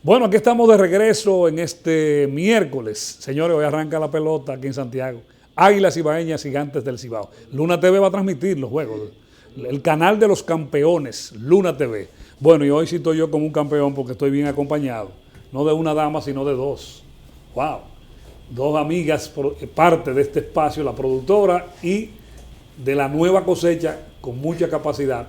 Bueno, aquí estamos de regreso en este miércoles. Señores, hoy arranca la pelota aquí en Santiago. Águilas Ibaeñas Gigantes del Cibao. Luna TV va a transmitir los juegos. El canal de los campeones, Luna TV. Bueno, y hoy sí estoy yo como un campeón porque estoy bien acompañado. No de una dama, sino de dos. ¡Wow! Dos amigas, parte de este espacio, la productora y de la nueva cosecha con mucha capacidad.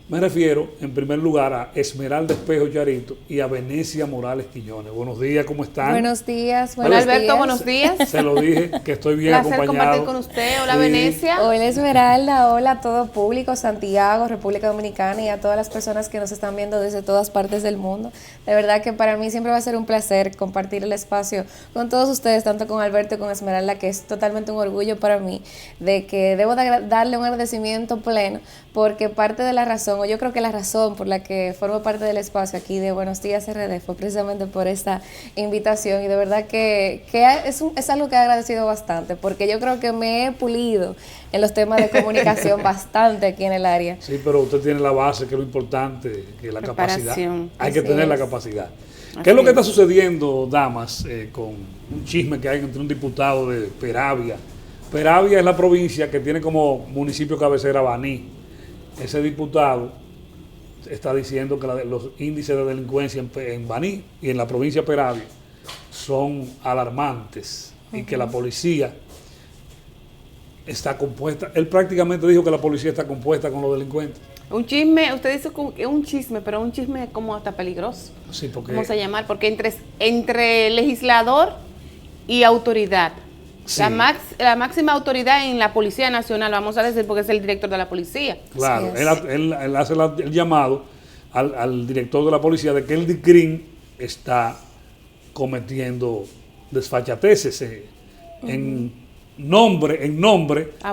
Me refiero, en primer lugar, a Esmeralda Espejo Charito y a Venecia Morales Quiñones. Buenos días, ¿cómo están? Buenos días. Hola Alberto, buenos días. Se lo dije, que estoy bien acompañado. Compartir con usted. Hola, sí. Venecia. Hola Esmeralda, hola a todo público, Santiago, República Dominicana y a todas las personas que nos están viendo desde todas partes del mundo. De verdad que para mí siempre va a ser un placer compartir el espacio con todos ustedes, tanto con Alberto y con Esmeralda, que es totalmente un orgullo para mí, de que debo darle un agradecimiento pleno, porque parte de la razón, o yo creo que la razón por la que formo parte del espacio aquí de Buenos Días RD fue precisamente por esta invitación, y de verdad que es algo que he agradecido bastante, porque yo creo que me he pulido en los temas de comunicación bastante aquí en el área. Sí, pero usted tiene la base, que es lo importante, que es la capacidad. Hay que tener la capacidad. ¿Qué es lo que está sucediendo, damas, con un chisme que hay entre un diputado de Peravia? Peravia es la provincia que tiene como municipio cabecera Baní. Ese diputado está diciendo que los índices de delincuencia en Baní y en la provincia de Peravia son alarmantes y que la policía está compuesta. Él prácticamente dijo que la policía está compuesta con los delincuentes. Un chisme, usted dice que es un chisme, pero un chisme como hasta peligroso. Sí, porque ¿cómo se llama? Porque entre legislador y autoridad. Sí. La máxima autoridad en la Policía Nacional, vamos a decir, porque es el director de la policía. Claro, él hace el llamado al director de la policía de que el DICRIM está cometiendo desfachateces en nombre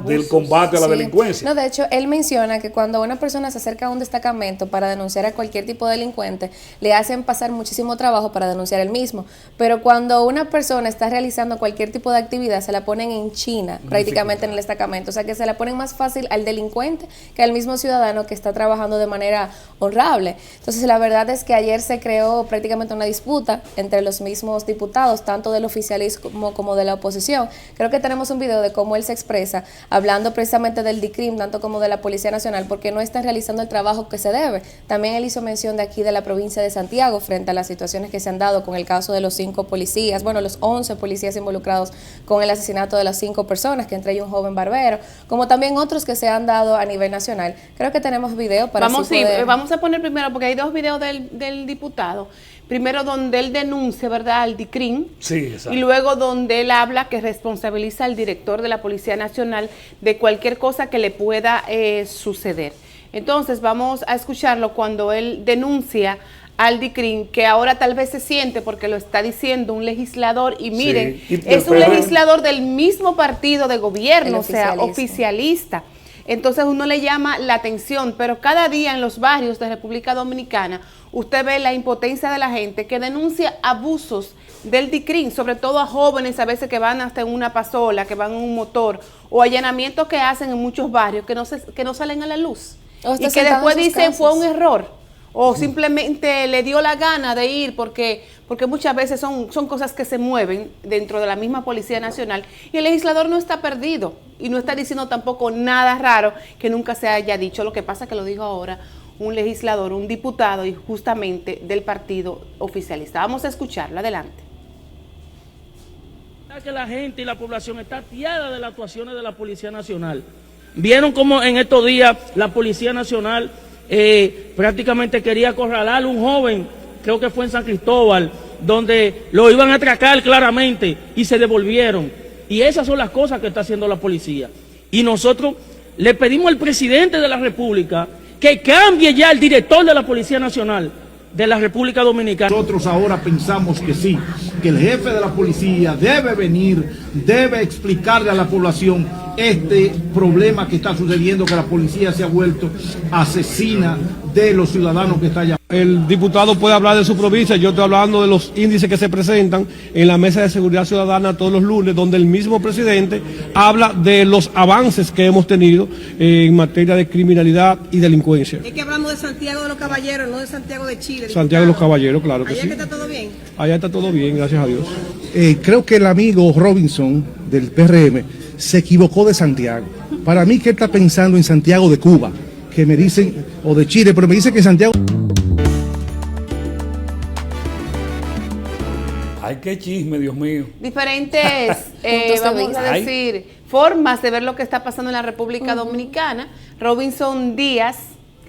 del combate a la delincuencia. No, de hecho, él menciona que cuando una persona se acerca a un destacamento para denunciar a cualquier tipo de delincuente, le hacen pasar muchísimo trabajo para denunciar el mismo. Pero cuando una persona está realizando cualquier tipo de actividad, se la ponen en China, prácticamente en el destacamento. O sea, que se la ponen más fácil al delincuente que al mismo ciudadano que está trabajando de manera honrable. Entonces, la verdad es que ayer se creó prácticamente una disputa entre los mismos diputados, tanto del oficialismo como de la oposición. Creo que tenemos un video de cómo él se expresa, hablando precisamente del DICRIM, tanto como de la Policía Nacional, porque no están realizando el trabajo que se debe. También él hizo mención de aquí de la provincia de Santiago, frente a las situaciones que se han dado con el caso de los 5 policías, bueno, los 11 policías involucrados con el asesinato de las 5 personas, que entre ellos un joven barbero, como también otros que se han dado a nivel nacional. Creo que tenemos video para vamos a poner primero, porque hay dos videos del diputado. Primero donde él denuncia, ¿verdad?, al DICRIM, sí, y luego donde él habla que responsabiliza al director de la Policía Nacional de cualquier cosa que le pueda suceder. Entonces vamos a escucharlo cuando él denuncia al DICRIM, que ahora tal vez se siente porque lo está diciendo un legislador, y miren, sí, es un legislador del mismo partido de gobierno, o sea, oficialista. Entonces uno le llama la atención, pero cada día en los barrios de República Dominicana usted ve la impotencia de la gente que denuncia abusos del DICRIM, sobre todo a jóvenes a veces que van hasta en una pasola, que van en un motor, o allanamientos que hacen en muchos barrios que no salen a la luz, y que después dicen fue un error, o simplemente le dio la gana de ir, porque muchas veces son cosas que se mueven dentro de la misma Policía Nacional, y el legislador no está perdido, y no está diciendo tampoco nada raro que nunca se haya dicho. Lo que pasa es que lo dijo ahora un legislador, un diputado, y justamente del partido oficialista. Vamos a escucharlo, adelante. Que la gente y la población está hastiada de las actuaciones de la Policía Nacional. Vieron cómo en estos días la Policía Nacional prácticamente quería acorralar a un joven, creo que fue en San Cristóbal, donde lo iban a atracar claramente y se devolvieron. Y esas son las cosas que está haciendo la policía. Y nosotros le pedimos al presidente de la República que cambie ya el director de la Policía Nacional de la República Dominicana. Nosotros ahora pensamos que sí, que el jefe de la policía debe venir, debe explicarle a la población este problema que está sucediendo, que la policía se ha vuelto asesina de los ciudadanos que está allá. El diputado puede hablar de su provincia, yo estoy hablando de los índices que se presentan en la Mesa de Seguridad Ciudadana todos los lunes, donde el mismo presidente habla de los avances que hemos tenido en materia de criminalidad y delincuencia. Es que hablamos de Santiago de los Caballeros, no de Santiago de Chile. Santiago de los Caballeros, claro que ¿Allá sí. que está todo bien? Allá está todo bien, gracias a Dios. Creo que el amigo Robinson del PRM se equivocó de Santiago. Para mí que él está pensando en Santiago de Cuba, que me dicen, o de Chile, pero me dicen que Santiago... Ay, qué chisme, Dios mío. Diferentes, Puntos de vamos vista. a decir, formas de ver lo que está pasando en la República Dominicana. Robinson Díaz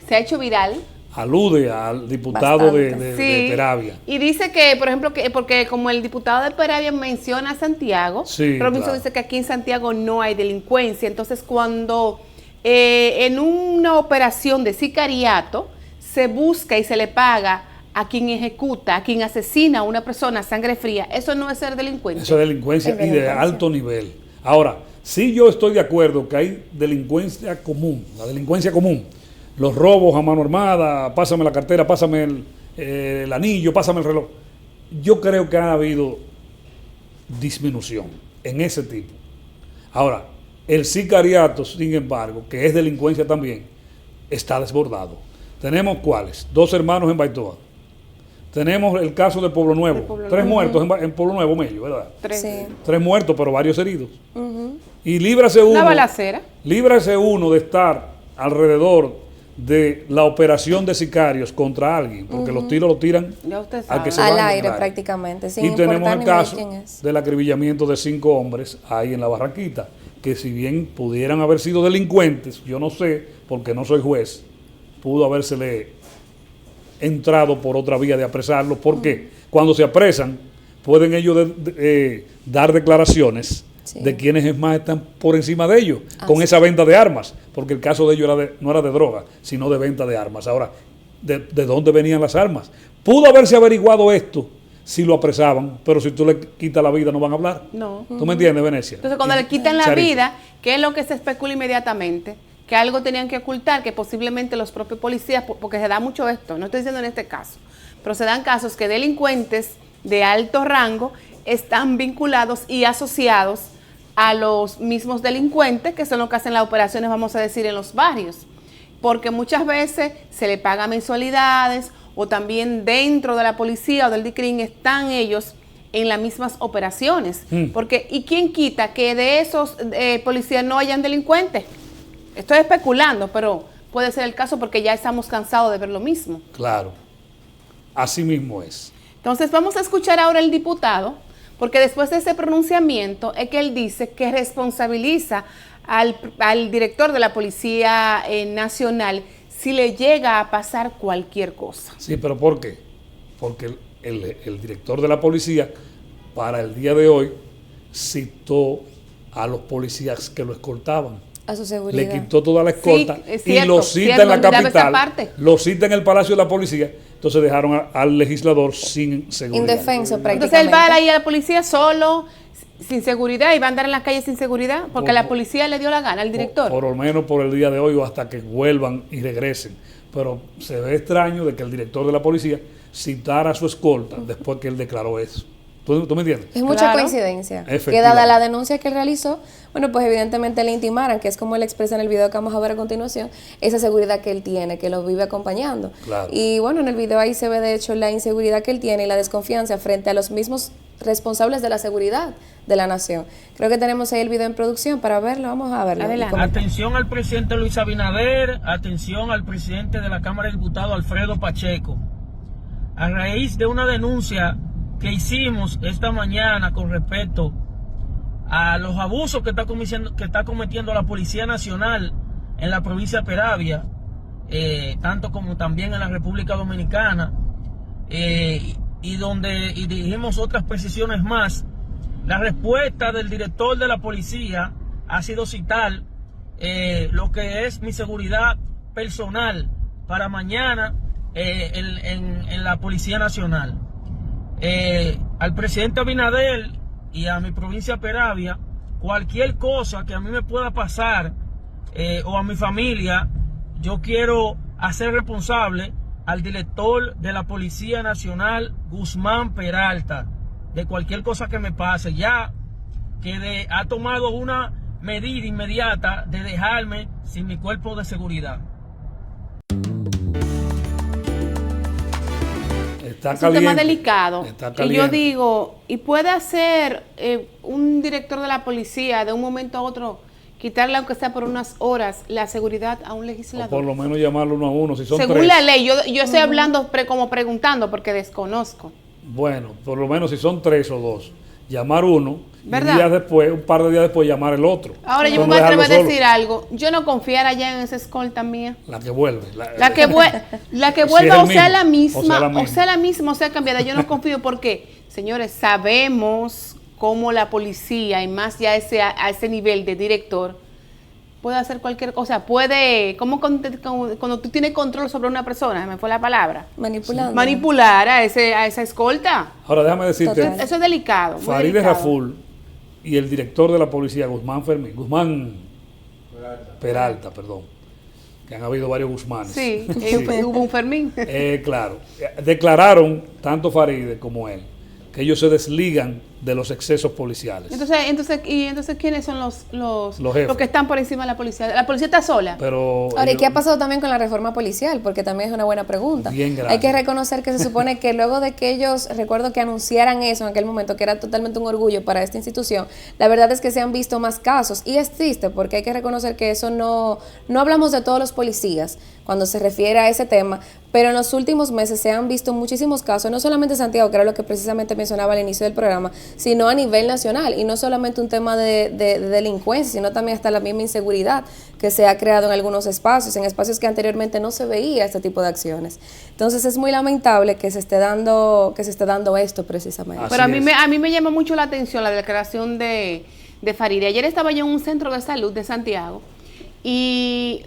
se ha hecho viral. Alude al diputado Bastante. de Peravia. Y dice que, por ejemplo, que porque como el diputado de Peravia menciona a Santiago, Sí, Robinson claro. dice que aquí en Santiago no hay delincuencia. Entonces, cuando en una operación de sicariato se busca y se le paga a quien ejecuta, a quien asesina a una persona a sangre fría, eso no es ser delincuente. Eso es delincuencia Es y de delincuencia. alto nivel. Ahora, sí yo estoy de acuerdo que hay delincuencia común, la delincuencia común. Los robos a mano armada, pásame la cartera, pásame el anillo, pásame el reloj. Yo creo que ha habido disminución en ese tipo. Ahora, el sicariato, sin embargo, que es delincuencia también, está desbordado. Tenemos ¿cuáles? 2 hermanos en Baitoa. Tenemos el caso de Pueblo Nuevo. De Pueblo 3 Nuevo. muertos en Pueblo Nuevo, Mello, ¿verdad? Tres. Sí. 3 muertos, pero varios heridos. Y líbrase uno. Una balacera. Líbrase uno de estar alrededor de la operación de sicarios contra alguien, porque los tiros los tiran Ya usted al sabe. que se Al vaya en aire el prácticamente, sin Y tenemos importar el ni ver caso quién es. del acribillamiento de 5 hombres ahí en la Barranquita, que si bien pudieran haber sido delincuentes, yo no sé, porque no soy juez, pudo habérsele entrado por otra vía de apresarlos, porque cuando se apresan pueden ellos dar declaraciones Sí. de quienes es más están por encima de ellos, con Así. esa venta de armas, porque el caso de ellos no era de droga, sino de venta de armas. Ahora, ¿de dónde venían las armas? Pudo haberse averiguado esto si lo apresaban, pero si tú le quitas la vida no van a hablar. No. ¿Tú me entiendes, Venecia? Entonces, cuando Y- le quitan la Charito. vida, ¿qué es lo que se especula inmediatamente? Que algo tenían que ocultar, que posiblemente los propios policías, porque se da mucho esto, no estoy diciendo en este caso, pero se dan casos que delincuentes de alto rango están vinculados y asociados a los mismos delincuentes, que son los que hacen las operaciones, vamos a decir, en los barrios. Porque muchas veces se le paga mensualidades o también dentro de la policía o del DICRIN están ellos en las mismas operaciones. Porque, ¿y quién quita que de esos policías no hayan delincuentes? Estoy especulando, pero puede ser el caso porque ya estamos cansados de ver lo mismo. Claro, así mismo es. Entonces vamos a escuchar ahora el diputado, porque después de ese pronunciamiento es que él dice que responsabiliza al director de la Policía Nacional si le llega a pasar cualquier cosa. Sí, pero ¿por qué? Porque el director de la policía, para el día de hoy, citó a los policías que lo escoltaban. A su seguridad. Le quitó toda la escolta Sí, es y cierto, lo cita cierto, en la olvidaba esa capital, parte. lo cita en el Palacio de la Policía, entonces dejaron al legislador sin seguridad. Indefenso prácticamente. Entonces él va a ir a la policía solo, sin seguridad, y va a andar en la calle sin seguridad, porque la policía le dio la gana al director. Por lo menos por el día de hoy o hasta que vuelvan y regresen. Pero se ve extraño de que el director de la policía citara a su escolta después que él declaró eso. ¿Tú me entiendes? Es mucha Claro. coincidencia. Que Efectivamente. dada la denuncia que él realizó, bueno, pues evidentemente le intimaran, que es como él expresa en el video que vamos a ver a continuación, esa seguridad que él tiene, que lo vive acompañando. Claro. Y bueno, en el video ahí se ve de hecho la inseguridad que él tiene y la desconfianza frente a los mismos responsables de la seguridad de la nación. Creo que tenemos ahí el video en producción para verlo, vamos a verlo. Adelante. Y comentar. Atención al presidente Luis Abinader, atención al presidente de la Cámara de Diputados, Alfredo Pacheco. A raíz de una denuncia que hicimos esta mañana con respecto a los abusos que está cometiendo la Policía Nacional en la provincia de Peravia, tanto como también en la República Dominicana, y dijimos otras precisiones más, la respuesta del director de la policía ha sido citar lo que es mi seguridad personal para mañana en la Policía Nacional. Al presidente Abinader y a mi provincia Peravia cualquier cosa que a mí me pueda pasar o a mi familia, yo quiero hacer responsable al director de la Policía Nacional, Guzmán Peralta, de cualquier cosa que me pase, ya que ha tomado una medida inmediata de dejarme sin mi cuerpo de seguridad. Está Es un tema caliente. delicado. Está Y yo caliente. digo, ¿y puede hacer un director de la policía de un momento a otro quitarle, aunque sea por unas horas, la seguridad a un O legislador? por lo menos llamarlo uno a uno, si son Según tres. la ley, yo estoy hablando como preguntando porque desconozco. Bueno, por lo menos si son 3 o 2, llamar uno, ¿Verdad? y días después, un par de días después, llamar el otro. Ahora yo Pero me voy a no atrever a dejarlo decir algo. Yo no confiara ya en esa escolta mía. La que vuelve. La que, la que Si vuelva es o el sea la mismo, misma, o sea cambiada. Yo no confío porque, señores, sabemos cómo la policía, y más ya a ese nivel de director, puede hacer cualquier cosa. Puede, como cuando tú tienes control sobre una persona, me fue la palabra, Manipulando. manipular a esa escolta. Ahora déjame decirte, Total. Eso es delicado. muy Farideh delicado. Raful y el director de la policía, Guzmán Peralta, perdón, que han habido varios Guzmanes. Sí, Sí. hubo un Fermín. Claro, declararon, tanto Farideh como él, que ellos se desligan de los excesos policiales. Entonces, ¿quiénes son los jefes. que están por encima de la policía? La policía está sola. Pero Ahora, ¿y ellos- qué ha pasado también con la reforma policial? Porque también es una buena pregunta. Bien grande. Hay que reconocer que se supone que luego de que ellos, recuerdo que anunciaran eso en aquel momento, que era totalmente un orgullo para esta institución, la verdad es que se han visto más casos. Y es triste porque hay que reconocer que eso no hablamos de todos los policías cuando se refiere a ese tema, pero en los últimos meses se han visto muchísimos casos, no solamente en Santiago, que era lo que precisamente mencionaba al inicio del programa, sino a nivel nacional, y no solamente un tema de delincuencia, sino también hasta la misma inseguridad que se ha creado en algunos espacios, en espacios que anteriormente no se veía este tipo de acciones. Entonces es muy lamentable que se esté dando esto precisamente. Así Pero es. a mí me llama mucho la atención la declaración de Farideh. Ayer estaba yo en un centro de salud de Santiago y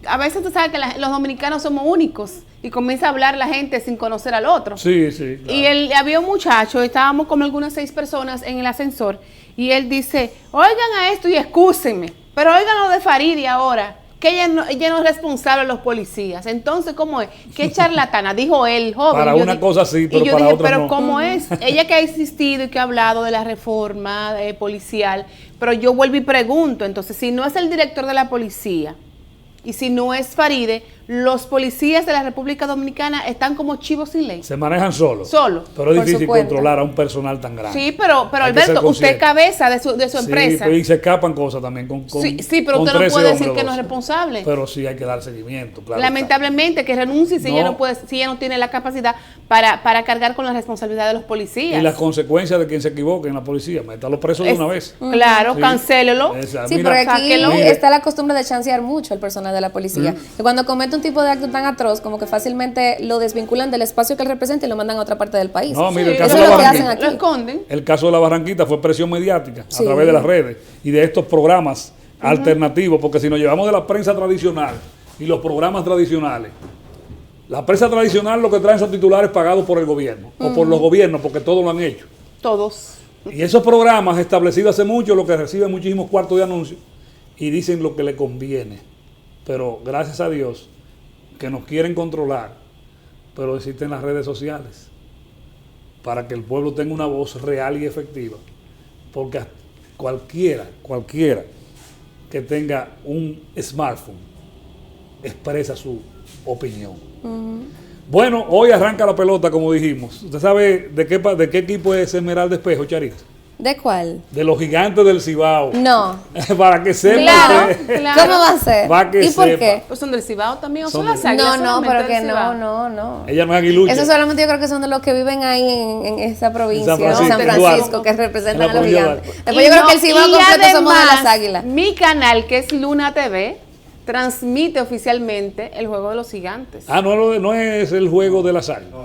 a veces tú sabes que los dominicanos somos únicos y comienza a hablar la gente sin conocer al otro. Sí, sí. Claro. Y había un muchacho, estábamos como algunas 6 personas en el ascensor, y él dice, oigan a esto y excúsenme, pero oigan lo de Farideh ahora, que ella no es responsable de los policías. Entonces, ¿cómo es? ¿Qué charlatana? Dijo él, joven. Para Yo una di- cosa sí, pero y yo para dije, otra pero no. ¿cómo es? Ella que ha insistido y que ha hablado de la reforma policial, pero yo vuelvo y pregunto, entonces, si no es el director de la policía, y si no es Farideh, los policías de la República Dominicana están como chivos sin ley. Se manejan solos. Solo. Pero es Por su difícil cuenta. controlar a un personal tan grande. Sí, pero Hay que ser Alberto, usted consciente. es cabeza de su Sí, empresa. pero y se escapan cosas también con Sí, pero con usted no 13 puede decir hombres, que no es 12. responsable. Pero sí hay que dar seguimiento, claro. Lamentablemente que renuncie si ella No. no puede, si ella no tiene la capacidad para cargar con la responsabilidad de los Y policías. las consecuencias de quien se equivoque en la policía, métalo preso de una vez. Claro, Sí. cancélelo. Esa, Sí, mira, porque aquí sáquelo. está la costumbre de chancear mucho al personal de la policía. Que cuando comete un tipo de acto tan atroz, como que fácilmente lo desvinculan del espacio que él representa y lo mandan a otra parte del país. No, mira, Sí, el caso eso de es la lo que hacen Barranquita. aquí. Lo esconden. El caso de la Barranquita fue presión mediática Sí. a través de las redes y de estos programas alternativos, porque si nos llevamos de la prensa tradicional y los programas tradicionales, la prensa tradicional lo que traen son titulares pagados por el gobierno o por los gobiernos, porque todos lo han hecho. Todos. Y esos programas establecidos hace mucho, lo que reciben muchísimos cuartos de anuncios y dicen lo que le conviene. Pero gracias a Dios que nos quieren controlar, pero existen las redes sociales para que el pueblo tenga una voz real y efectiva. Porque cualquiera que tenga un smartphone expresa su opinión. Bueno, hoy arranca la pelota, como dijimos. ¿Usted sabe de qué equipo es Esmeralda Espejo, Charito? ¿De cuál? De los gigantes del Cibao. No. Para que sepa Claro, usted. claro. ¿Cómo va a ser? Va que ¿Y por sepa. qué? Pues son del Cibao también, o Son son las del- águilas. No, solamente pero que del Cibao. no. Ella no es aguilucha. Eso solamente yo creo que son de los que viven ahí en esa provincia, En San San Francisco, Francisco, Duarte. que representan En a la los provincia de gigantes. Duarte. Después yo creo que el Cibao Y completo somos de además, las águilas. Mi canal, que es Luna TV, transmite oficialmente el juego de los gigantes. Ah, no es el juego de las águilas.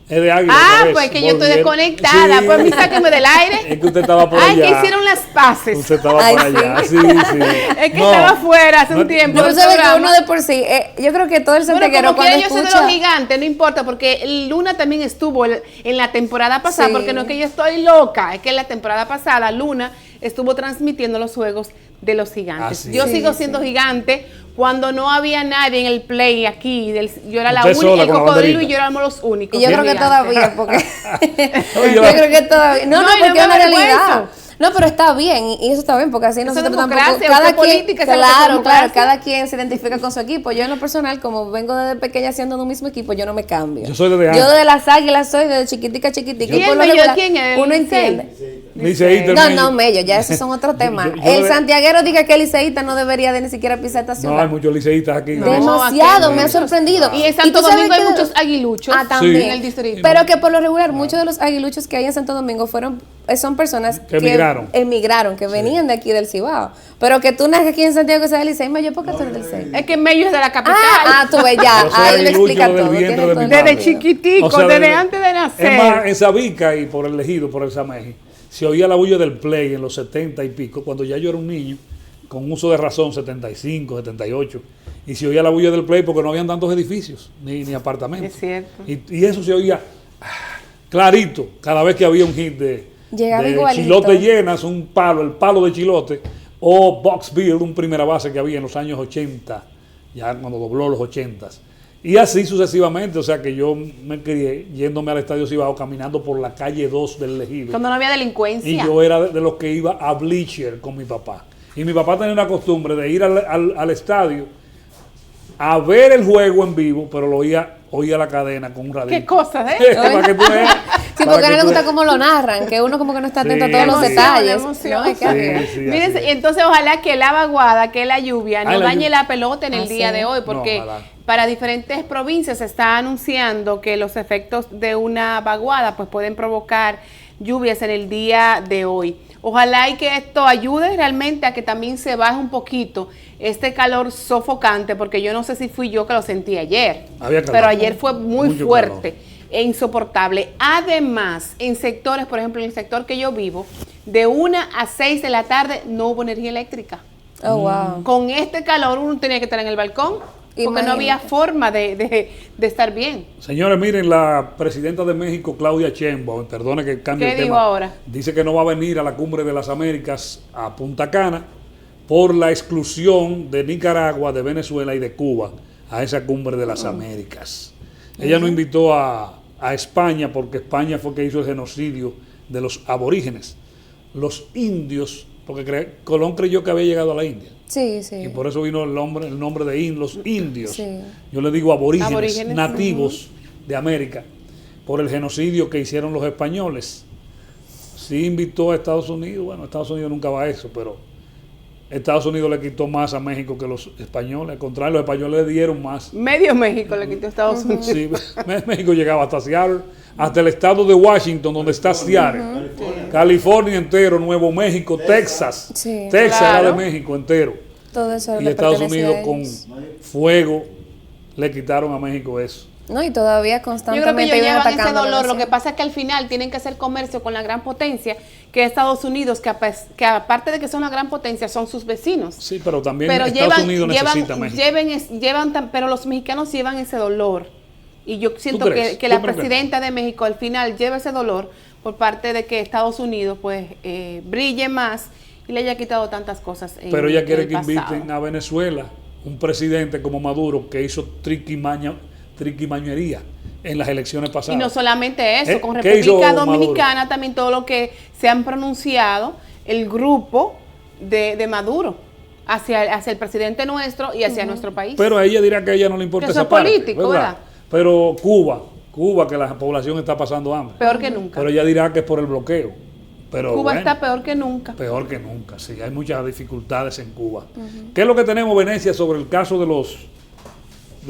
Es de águila. Ah, otra vez. pues que yo estoy Volvieron. desconectada. Sí. Pues me sáquenme del aire. Es que usted estaba por Ay, allá. que hicieron las paces. Usted estaba Ay, por sí. allá. Sí, sí. Es que No, estaba afuera hace no- un tiempo. No, del pero sabes que programa. uno de por sí, yo creo que todo el Bueno, santiaguero como quiera cuando yo soy de escucha... los gigantes, no importa, porque Luna también estuvo en la temporada pasada, Sí. porque no es que yo estoy loca, es que en la temporada pasada Luna estuvo transmitiendo los juegos de los gigantes. Así Yo es. sigo siendo gigante cuando no había nadie en el play aquí. Yo era la Usted sola única, el con la cocodrilo banderita. y yo éramos los únicos. Y yo creo que gigantes. todavía, porque Oye, yo creo que todavía, no, No, y no porque me es una avergüenzo. realidad. No, pero está bien, y eso está bien, porque así nosotros tampoco, democracia, cada usted quien, política, esa es la claro, democracia. cada quien se identifica con su equipo. Yo en lo personal, como vengo desde pequeña siendo de un mismo equipo, yo no me cambio. Yo soy desde Yo antes. desde las Águilas soy, desde chiquitica. ¿Y y el por lo Mello regular, quién es? uno ¿El entiende. Liceísta, No, Mello. no, Mello, ya esos son otros temas. yo El de- santiaguero diga que el liceísta no debería de ni siquiera pisar esta No, ciudad. hay muchos liceístas aquí. No. Demasiado, aquí me ha muchos. sorprendido. Y en Santo tú sabes Domingo hay que- muchos aguiluchos. Ah, también. En el distrito. Pero que por lo regular, muchos de los aguiluchos que hay en Santo Domingo son personas Que emigraron. que venían de aquí del Cibao. Pero que tú naces aquí en Santiago que seas del Licey, yo, ¿por qué tú eres del Licey? Es que Mello es de la capital. Tú ves ya, Yo soy ahí lo aguilucho explica del todo. vientre tiene de todo mi el madre. Desde sentido. chiquitico, O sea, desde antes de nacer. Es más, en Sabica y por el Ejido, por el Sameji, se oía la bulla del play en los 70 y pico, cuando ya yo era un niño, con uso de razón, 75, 78, y se oía la bulla del play porque no habían tantos edificios, ni apartamentos. Es cierto. Y eso se oía clarito cada vez que había un hit Llegaba de igualito. Chilote Llenas, el palo de Chilote, o Box Build, un primera base que había en los años 80, ya cuando dobló los 80s. Y así sucesivamente, o sea que yo me crié yéndome al Estadio Cibao, caminando por la calle 2 del Ejido. Cuando no había delincuencia. Y yo era de los que iba a Bleacher con mi papá. Y mi papá tenía una costumbre de ir al estadio a ver el juego en vivo, pero lo oía la cadena con un radio. Qué cosas, ¿eh? Para que tú veas. Sí, porque a él le gusta cómo lo narran, que uno como que no está atento Sí, a todos los sí. detalles. La emoción. No, es que Sí, arriba. sí, Miren, así es. entonces ojalá que la vaguada, que la lluvia no Ay, la dañe lluvia. la pelota en el Así día es. de hoy, No, porque ojalá. para diferentes provincias se está anunciando que los efectos de una vaguada pues pueden provocar lluvias en el día de hoy. Ojalá y que esto ayude realmente a que también se baje un poquito este calor sofocante, porque yo no sé si fui yo que lo sentí ayer, Había calor. pero ayer fue muy Mucho fuerte calor. e insoportable. Además, en sectores, por ejemplo, en el sector que yo vivo, de 1 a 6 de la tarde no hubo energía eléctrica. Oh, wow. Con este calor uno tenía que estar en el balcón porque no Imagínate. había forma de estar bien. Señores, miren, la presidenta de México, Claudia Sheinbaum, perdone que cambie ¿Qué el tema. dijo ahora? Dice que no va a venir a la Cumbre de las Américas a Punta Cana por la exclusión de Nicaragua, de Venezuela y de Cuba a esa Cumbre de las Américas. Ella no invitó a España porque España fue que hizo el genocidio de los aborígenes, los indios, porque Colón creyó que había llegado a la India. Sí, sí. Y por eso vino el nombre de los indios. Sí. Yo le digo aborígenes, Aborígenes, nativos de América, por el genocidio que hicieron los españoles. Sí invitó a Estados Unidos, bueno, Estados Unidos nunca va a eso, pero Estados Unidos le quitó más a México que los españoles. Al contrario, los españoles le dieron más. Medio México le quitó a Estados Unidos. Sí, México llegaba hasta Seattle, hasta el estado de Washington, donde está Seattle, California entero, Nuevo México, Texas. Sí. Texas Claro. era de México entero. Todo eso Y le Estados pertenecía Unidos a con ellos. fuego le quitaron a México eso. No, y todavía Yo creo que constantemente ellos iban llevan ese atacando. dolor. Lo que pasa es que al final tienen que hacer comercio con la gran potencia que es Estados Unidos, que aparte de que son una gran potencia, son sus vecinos. Sí, pero también Pero Estados Unidos necesita México. pero los mexicanos llevan ese dolor. Y yo siento ¿Tú crees? que Yo la creo que presidenta de México al final lleva ese dolor por parte de que Estados Unidos pues brille más y le haya quitado tantas cosas en Pero ella quiere el que pasado. inviten a Venezuela un presidente como Maduro que hizo triquimañería en las elecciones pasadas. Y no solamente eso, con ¿Qué hizo República Maduro? Dominicana también todo lo que se han pronunciado el grupo de Maduro hacia el presidente nuestro y hacia nuestro país. Pero a ella dirá que a ella no le importa Que eso esa es parte, político, ¿verdad? Pero Cuba, que la población está pasando hambre. Peor que nunca. Pero ella dirá que es por el bloqueo. Pero Cuba bueno, está peor que nunca. peor que nunca, sí, hay muchas dificultades en Cuba. ¿Qué es lo que tenemos, Venecia, sobre el caso de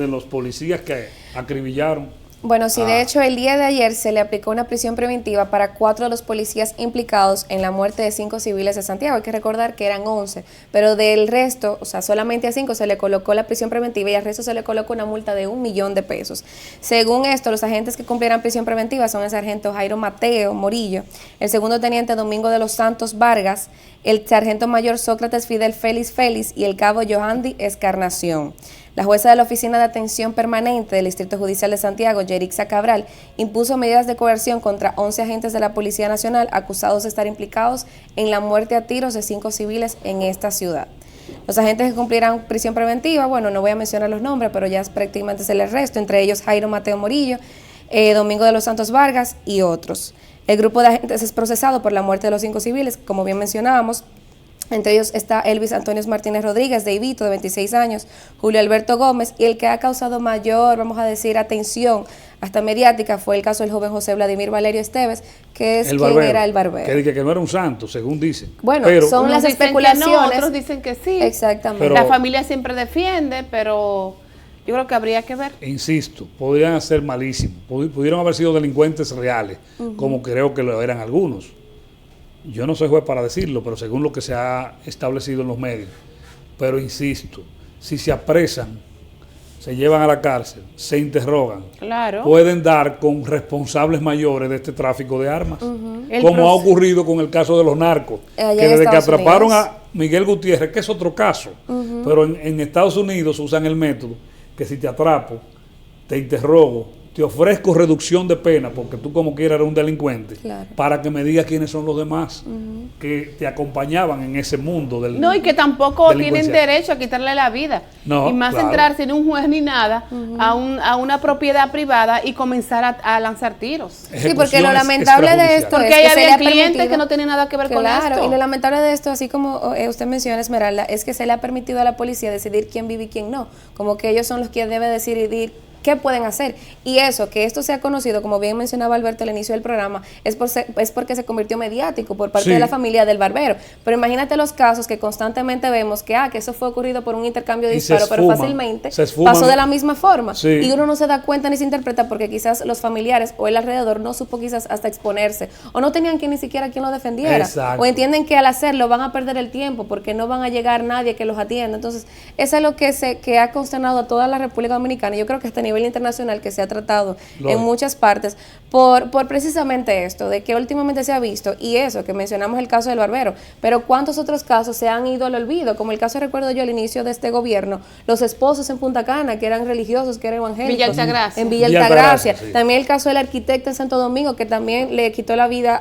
los policías que acribillaron? Bueno, sí, de hecho, el día de ayer se le aplicó una prisión preventiva para 4 de los policías implicados en la muerte de 5 civiles de Santiago. Hay que recordar que eran 11, pero del resto, o sea, solamente a 5 se le colocó la prisión preventiva y al resto se le colocó una multa de $1.000.000. Según esto, los agentes que cumplieran prisión preventiva son el sargento Jairo Mateo Morillo, el segundo teniente Domingo de los Santos Vargas, el sargento mayor Sócrates Fidel Félix y el cabo Johandy Escarnación. La jueza de la Oficina de Atención Permanente del Distrito Judicial de Santiago, Yerixa Cabral, impuso medidas de coerción contra 11 agentes de la Policía Nacional acusados de estar implicados en la muerte a tiros de 5 civiles en esta ciudad. Los agentes que cumplirán prisión preventiva, bueno, no voy a mencionar los nombres, pero ya prácticamente se les resto, entre ellos Jairo Mateo Morillo, Domingo de los Santos Vargas y otros. El grupo de agentes es procesado por la muerte de los 5 civiles, como bien mencionábamos. Entre ellos está Elvis Antonio Martínez Rodríguez, de Ibito, de 26 años, Julio Alberto Gómez, y el que ha causado mayor, vamos a decir, atención hasta mediática fue el caso del joven José Vladimir Valerio Esteves, que es quien era el barbero. Que no era un santo, según dicen. Bueno, pero son las especulaciones. No, otros dicen que sí. Exactamente. Pero, la familia siempre defiende, pero yo creo que habría que ver. Insisto, podrían ser malísimos, pudieron haber sido delincuentes reales, como creo que lo eran algunos. Yo no soy juez para decirlo, pero según lo que se ha establecido en los medios. Pero insisto, si se apresan, se llevan a la cárcel, se interrogan, Claro. pueden dar con responsables mayores de este tráfico de armas, El como ha ocurrido con el caso de los narcos, Allá que en desde que Estados atraparon Unidos. a Miguel Gutiérrez, que es otro caso, pero en Estados Unidos usan el método que si te atrapo, te interrogo, te ofrezco reducción de pena, porque tú como quieras eres un delincuente, Claro. para que me digas quiénes son los demás que te acompañaban en ese mundo del No, y que tampoco tienen delincuencial. derecho a quitarle la vida. No, y más claro. entrar sin un juez ni nada a una propiedad privada y comenzar a lanzar tiros. Sí, porque lo Ejecuciones lamentable de esto Porque es ahí que se le había ha clientes permitido, que no tenían nada que ver con claro, esto. y lo lamentable de esto, así como usted menciona, Esmeralda, es que se le ha permitido a la policía decidir quién vive y quién no, como que ellos son los que deben decidir qué pueden hacer. Y eso, que esto sea conocido, como bien mencionaba Alberto al inicio del programa, es porque se convirtió mediático por parte Sí. de la familia del barbero. Pero imagínate los casos que constantemente vemos que eso fue ocurrido por un intercambio de Y se disparos, pero esfuman, fácilmente se esfuman. pasó de la misma forma. Sí. Y uno no se da cuenta ni se interpreta porque quizás los familiares o el alrededor no supo quizás hasta exponerse o no tenían ni siquiera quien lo defendiera. Exacto. O entienden que al hacerlo van a perder el tiempo porque no van a llegar nadie que los atienda. Entonces, eso es lo que ha consternado a toda la República Dominicana. Yo creo que hasta a nivel internacional que se ha tratado en muchas partes por precisamente esto, de que últimamente se ha visto, y eso, que mencionamos el caso del barbero, pero cuántos otros casos se han ido al olvido, como el caso, recuerdo yo, al inicio de este gobierno, los esposos en Punta Cana, que eran religiosos, que eran evangélicos. Villa Altagracia. En Villa Villa Altagracia. Altagracia, sí. También el caso del arquitecto en Santo Domingo, que también le quitó la vida,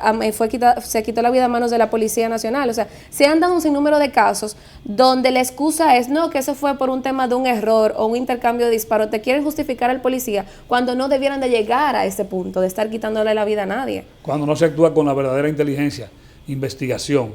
se quitó la vida a manos de la Policía Nacional. O sea, se han dado un sinnúmero de casos donde la excusa es, no, que eso fue por un tema de un error o un intercambio de disparos. Te quieren justificar al policía cuando no debieran de llegar a ese punto, de estar quitándole la vida a nadie. Cuando no se actúa con la verdadera inteligencia, investigación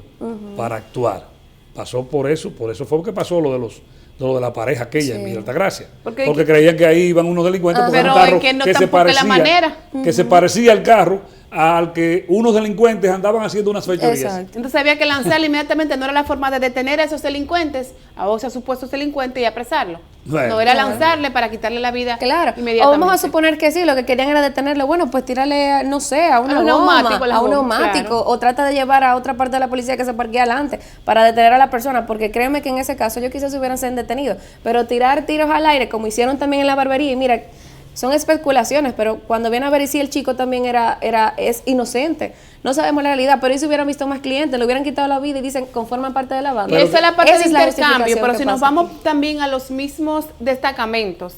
para actuar. Pasó por eso fue que pasó lo de la pareja aquella en Villa Altagracia. Porque creían que ahí iban unos delincuentes con un pero carro es que no se tampoco es la parecía, manera. que se parecía al carro al que unos delincuentes andaban haciendo unas fechorías. Exacto. Entonces había que lanzarle inmediatamente, no era la forma de detener a esos delincuentes, a esos supuestos delincuentes y apresarlo. Bueno. No era lanzarle para quitarle la vida Claro, o inmediatamente. vamos a suponer que sí, lo que querían era detenerlo, bueno, pues tírale, no sé, a una un goma, neumático, la a un goma, neumático, claro. o trata de llevar a otra parte de la policía que se parquee adelante para detener a la persona, porque créeme que en ese caso ellos quizás hubieran sido detenidos, pero tirar tiros al aire, como hicieron también en la barbería, y mira, son especulaciones, pero cuando viene a ver y si el chico también es inocente, no sabemos la realidad, pero ellos se hubieran visto más clientes, le hubieran quitado la vida y dicen, conforman parte de la banda. Y esa es la parte Esa de es la intercambio, justificación pero que si nos pasa vamos aquí. también a los mismos destacamentos,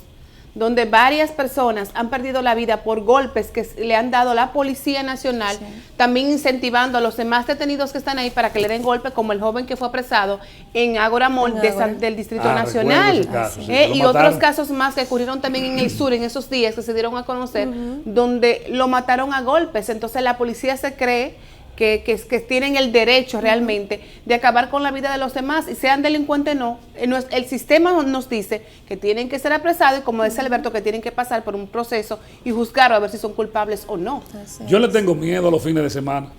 donde varias personas han perdido la vida por golpes que le han dado la Policía Nacional, también incentivando a los demás detenidos que están ahí para que le den golpe, como el joven que fue apresado en Ágora Mall del Distrito Nacional. recuerdo ese caso, sí, Y lo otros mataron. casos más que ocurrieron también en el sur en esos días que se dieron a conocer, donde lo mataron a golpes. Entonces la policía se cree que tienen el derecho realmente de acabar con la vida de los demás, y sean delincuentes o no. El sistema nos dice que tienen que ser apresados y, como dice Alberto, que tienen que pasar por un proceso y juzgar a ver si son culpables o no. Yo le tengo miedo a los fines de semana,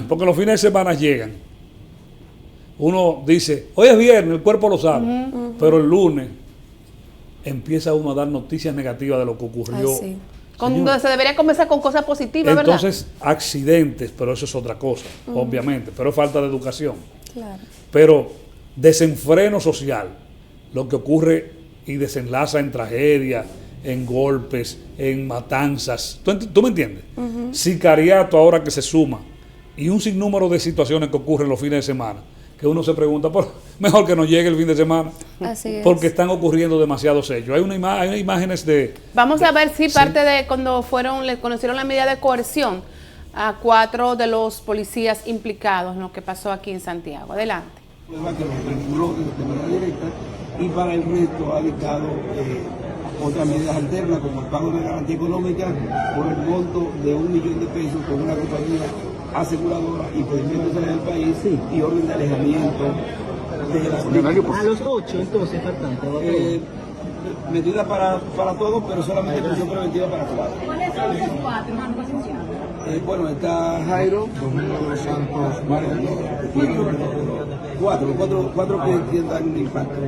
porque los fines de semana llegan. Uno dice, hoy es viernes, el cuerpo lo sabe, pero el lunes empieza uno a dar noticias negativas de lo que ocurrió. Ay, sí. Donde se debería comenzar con cosas positivas, ¿verdad? Entonces, accidentes, pero eso es otra cosa, obviamente, pero es falta de educación. Claro. Pero desenfreno social, lo que ocurre y desenlaza en tragedia, en golpes, en matanzas. ¿Tú me entiendes? Sicariato ahora que se suma y un sinnúmero de situaciones que ocurren los fines de semana, que uno se pregunta, mejor que no llegue el fin de semana. Así es. Porque están ocurriendo demasiados hechos. Hay imágenes de... Vamos a ver si parte de cuando le conocieron la medida de coerción a 4 de los policías implicados en lo que pasó aquí en Santiago. Adelante. Que lo reguló de manera directa y para el resto ha dictado otras medidas alternas como el pago de garantía económica por el monto de $1 millón con una compañía aseguradora y procedimientos en el país y orden de alejamiento de las víctimas. A los 8 entonces faltante. Medida para todos, pero solamente prisión preventiva para 4. ¿Cuáles son esos 4, hermano? Bueno, está Jairo, Santos, Vargas, cuatro que tiendan impacto.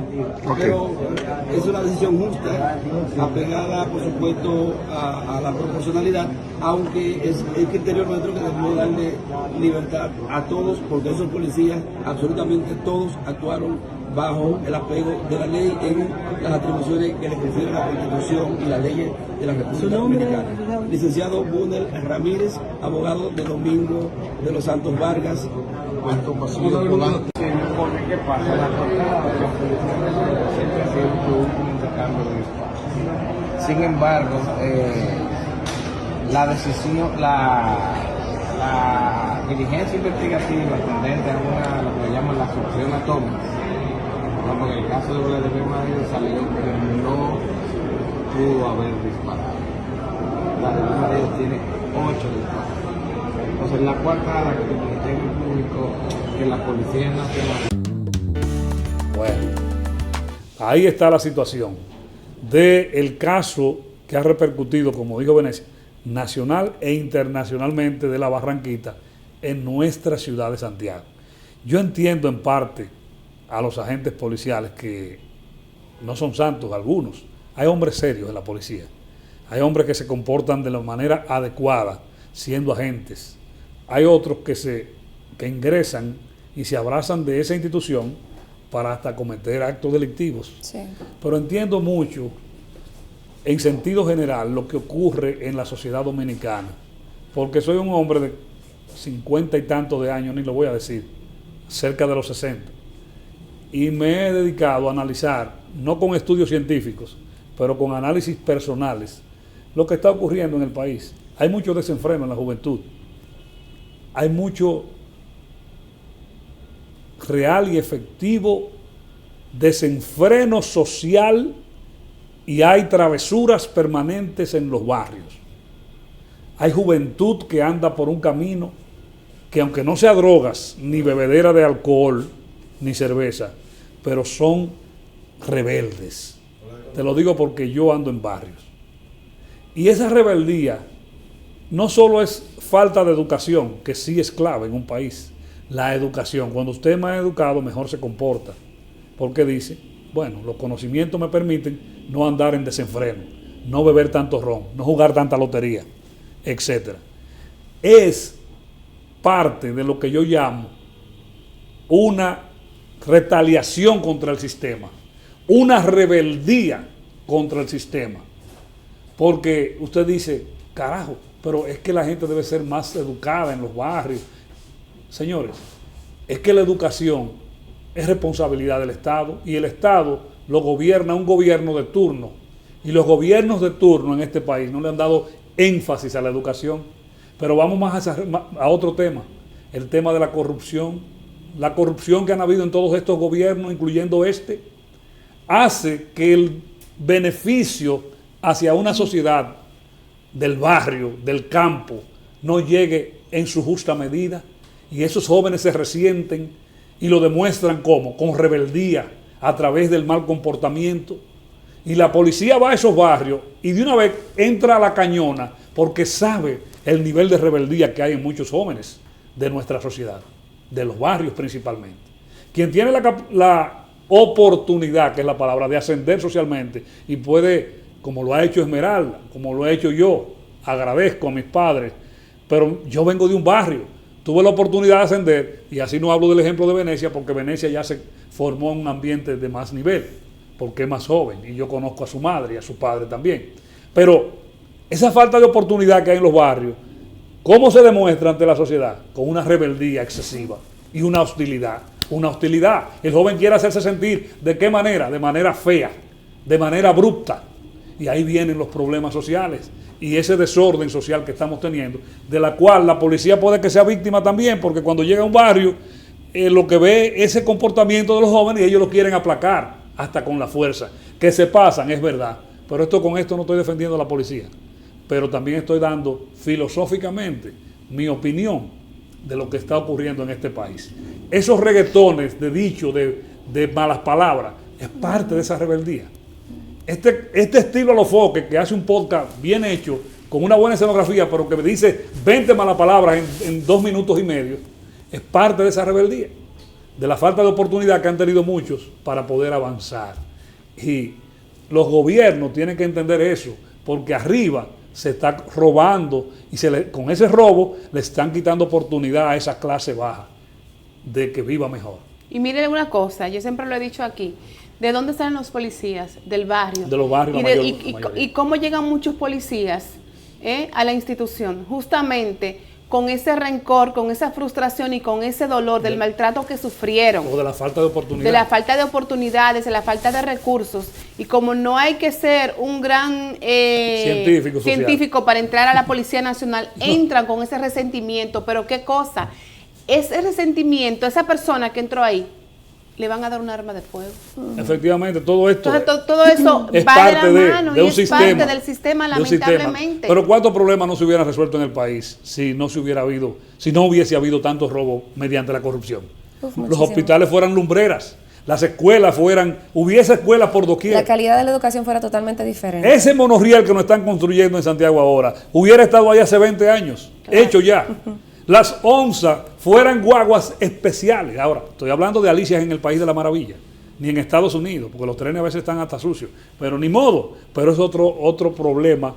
Pero es una decisión justa, apegada, por supuesto, a la proporcionalidad, aunque es el criterio nuestro que debemos darle libertad a todos, porque esos policías, absolutamente todos, actuaron bajo el apego de la ley en las atribuciones que le confiere la Constitución y las leyes de la República Dominicana. Licenciado Bunel Ramírez, abogado de Domingo de los Santos Vargas. ¿Qué pasa? La jornada de la policía siempre ha sido un intercambio de espacio. Sin embargo, la decisión, la diligencia investigativa tendente a lo que llaman la succión atómica, porque en el caso de Vladimir Madrid salió que no pudo haber disparado. Vladimir Madrid tiene 8 disparos. Entonces la cuarta que el Ministerio Público, que la Policía Nacional. Bueno, ahí está la situación del caso que ha repercutido, como dijo Venecia, nacional e internacionalmente de la Barranquita en nuestra ciudad de Santiago. Yo entiendo en parte a los agentes policiales que no son santos algunos. Hay hombres serios en la policía. Hay hombres que se comportan de la manera adecuada siendo agentes. Hay otros que ingresan y se abrazan de esa institución para hasta cometer actos delictivos. Sí. Pero entiendo mucho, en sentido general, lo que ocurre en la sociedad dominicana. Porque soy un hombre de 50 y tantos de años, ni lo voy a decir, cerca de los 60. Y me he dedicado a analizar, no con estudios científicos, pero con análisis personales, lo que está ocurriendo en el país. Hay mucho desenfreno en la juventud. Hay mucho real y efectivo desenfreno social y hay travesuras permanentes en los barrios. Hay juventud que anda por un camino que, aunque no sea drogas, ni bebedera de alcohol, ni cerveza, pero son rebeldes. Te lo digo porque yo ando en barrios. Y esa rebeldía no solo es falta de educación, que sí es clave en un país. La educación, cuando usted es más educado, mejor se comporta. Porque dice, bueno, los conocimientos me permiten no andar en desenfreno, no beber tanto ron, no jugar tanta lotería, etc. Es parte de lo que yo llamo una retaliación contra el sistema, una rebeldía contra el sistema. Porque usted dice, carajo, pero es que la gente debe ser más educada en los barrios. Señores, es que la educación es responsabilidad del Estado y el Estado lo gobierna un gobierno de turno. Y los gobiernos de turno en este país no le han dado énfasis a la educación. Pero vamos más a otro tema, el tema de la corrupción. La corrupción que han habido en todos estos gobiernos, incluyendo este, hace que el beneficio hacia una sociedad del barrio, del campo, no llegue en su justa medida. Y esos jóvenes se resienten y lo demuestran ¿cómo? Con rebeldía, a través del mal comportamiento. Y la policía va a esos barrios y de una vez entra a la cañona porque sabe el nivel de rebeldía que hay en muchos jóvenes de nuestra sociedad, de los barrios principalmente. Quien tiene la oportunidad, que es la palabra, de ascender socialmente y puede, como lo ha hecho Esmeralda, como lo he hecho yo, agradezco a mis padres, pero yo vengo de un barrio, tuve la oportunidad de ascender, y así no hablo del ejemplo de Venecia, porque Venecia ya se formó en un ambiente de más nivel, porque es más joven, y yo conozco a su madre y a su padre también. Pero esa falta de oportunidad que hay en los barrios, ¿cómo se demuestra ante la sociedad? Con una rebeldía excesiva y una hostilidad una hostilidad. El joven quiere hacerse sentir, ¿de qué manera? De manera fea, de manera abrupta. Y ahí vienen los problemas sociales y ese desorden social que estamos teniendo, de la cual la policía puede que sea víctima también, porque cuando llega a un barrio, lo que ve ese comportamiento de los jóvenes y ellos lo quieren aplacar hasta con la fuerza. Que se pasan, es verdad. Pero con esto no estoy defendiendo a la policía, pero también estoy dando filosóficamente mi opinión de lo que está ocurriendo en este país. Esos reggaetones de dicho, de malas palabras, es parte de esa rebeldía. Este estilo a los foques, que hace un podcast bien hecho, con una buena escenografía, pero que me dice 20 malas palabras en 2 minutos y medio, es parte de esa rebeldía, de la falta de oportunidad que han tenido muchos para poder avanzar. Y los gobiernos tienen que entender eso, porque arriba se está robando y con ese robo le están quitando oportunidad a esa clase baja de que viva mejor. Y mire una cosa, yo siempre lo he dicho aquí, ¿de dónde salen los policías? Del barrio. De los barrios, y cómo llegan muchos policías a la institución, justamente con ese rencor, con esa frustración y con ese dolor del maltrato que sufrieron. O de la falta de oportunidades. De la falta de oportunidades, de la falta de recursos. Y como no hay que ser un gran científico para entrar a la Policía Nacional, entran con ese resentimiento. Pero qué cosa, ese resentimiento, esa persona que entró ahí, le van a dar un arma de fuego. Efectivamente, todo esto. Entonces, todo eso es va parte de la mano de y un es sistema, parte del sistema, lamentablemente. Pero ¿cuántos problemas no se hubieran resuelto en el país si no hubiese habido tanto robo mediante la corrupción? Los hospitales fueran lumbreras, las escuelas hubiese escuelas por doquier. La calidad de la educación fuera totalmente diferente. Ese monorriel que nos están construyendo en Santiago ahora, hubiera estado ahí hace 20 años, hecho ya. Las onzas fueran guaguas especiales. Ahora, estoy hablando de Alicias en el País de la Maravilla, ni en Estados Unidos, porque los trenes a veces están hasta sucios, pero ni modo. Pero es otro problema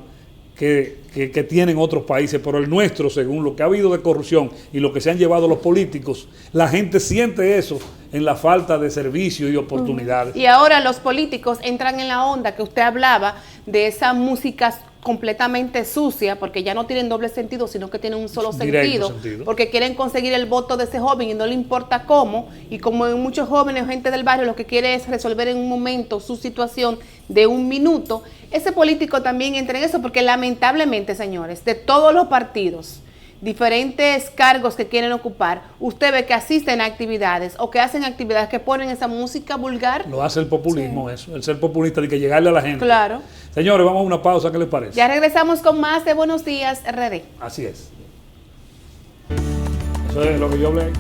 que tienen otros países, pero el nuestro, según lo que ha habido de corrupción y lo que se han llevado los políticos, la gente siente eso en la falta de servicio y oportunidades. Y ahora los políticos entran en la onda que usted hablaba de esa música completamente sucia, porque ya no tienen doble sentido, sino que tienen un solo sentido, porque quieren conseguir el voto de ese joven y no le importa cómo, y como en muchos jóvenes o gente del barrio lo que quiere es resolver en un momento su situación de 1 minuto, ese político también entra en eso, porque lamentablemente, señores, de todos los partidos, diferentes cargos que quieren ocupar, usted ve que asisten a actividades o que hacen actividades que ponen esa música vulgar. Lo hace el populismo, eso, el ser populista, de que llegarle a la gente. Claro. Señores, vamos a una pausa, ¿qué les parece? Ya regresamos con más de Buenos Días RD. Así es. Eso es lo que yo hablé.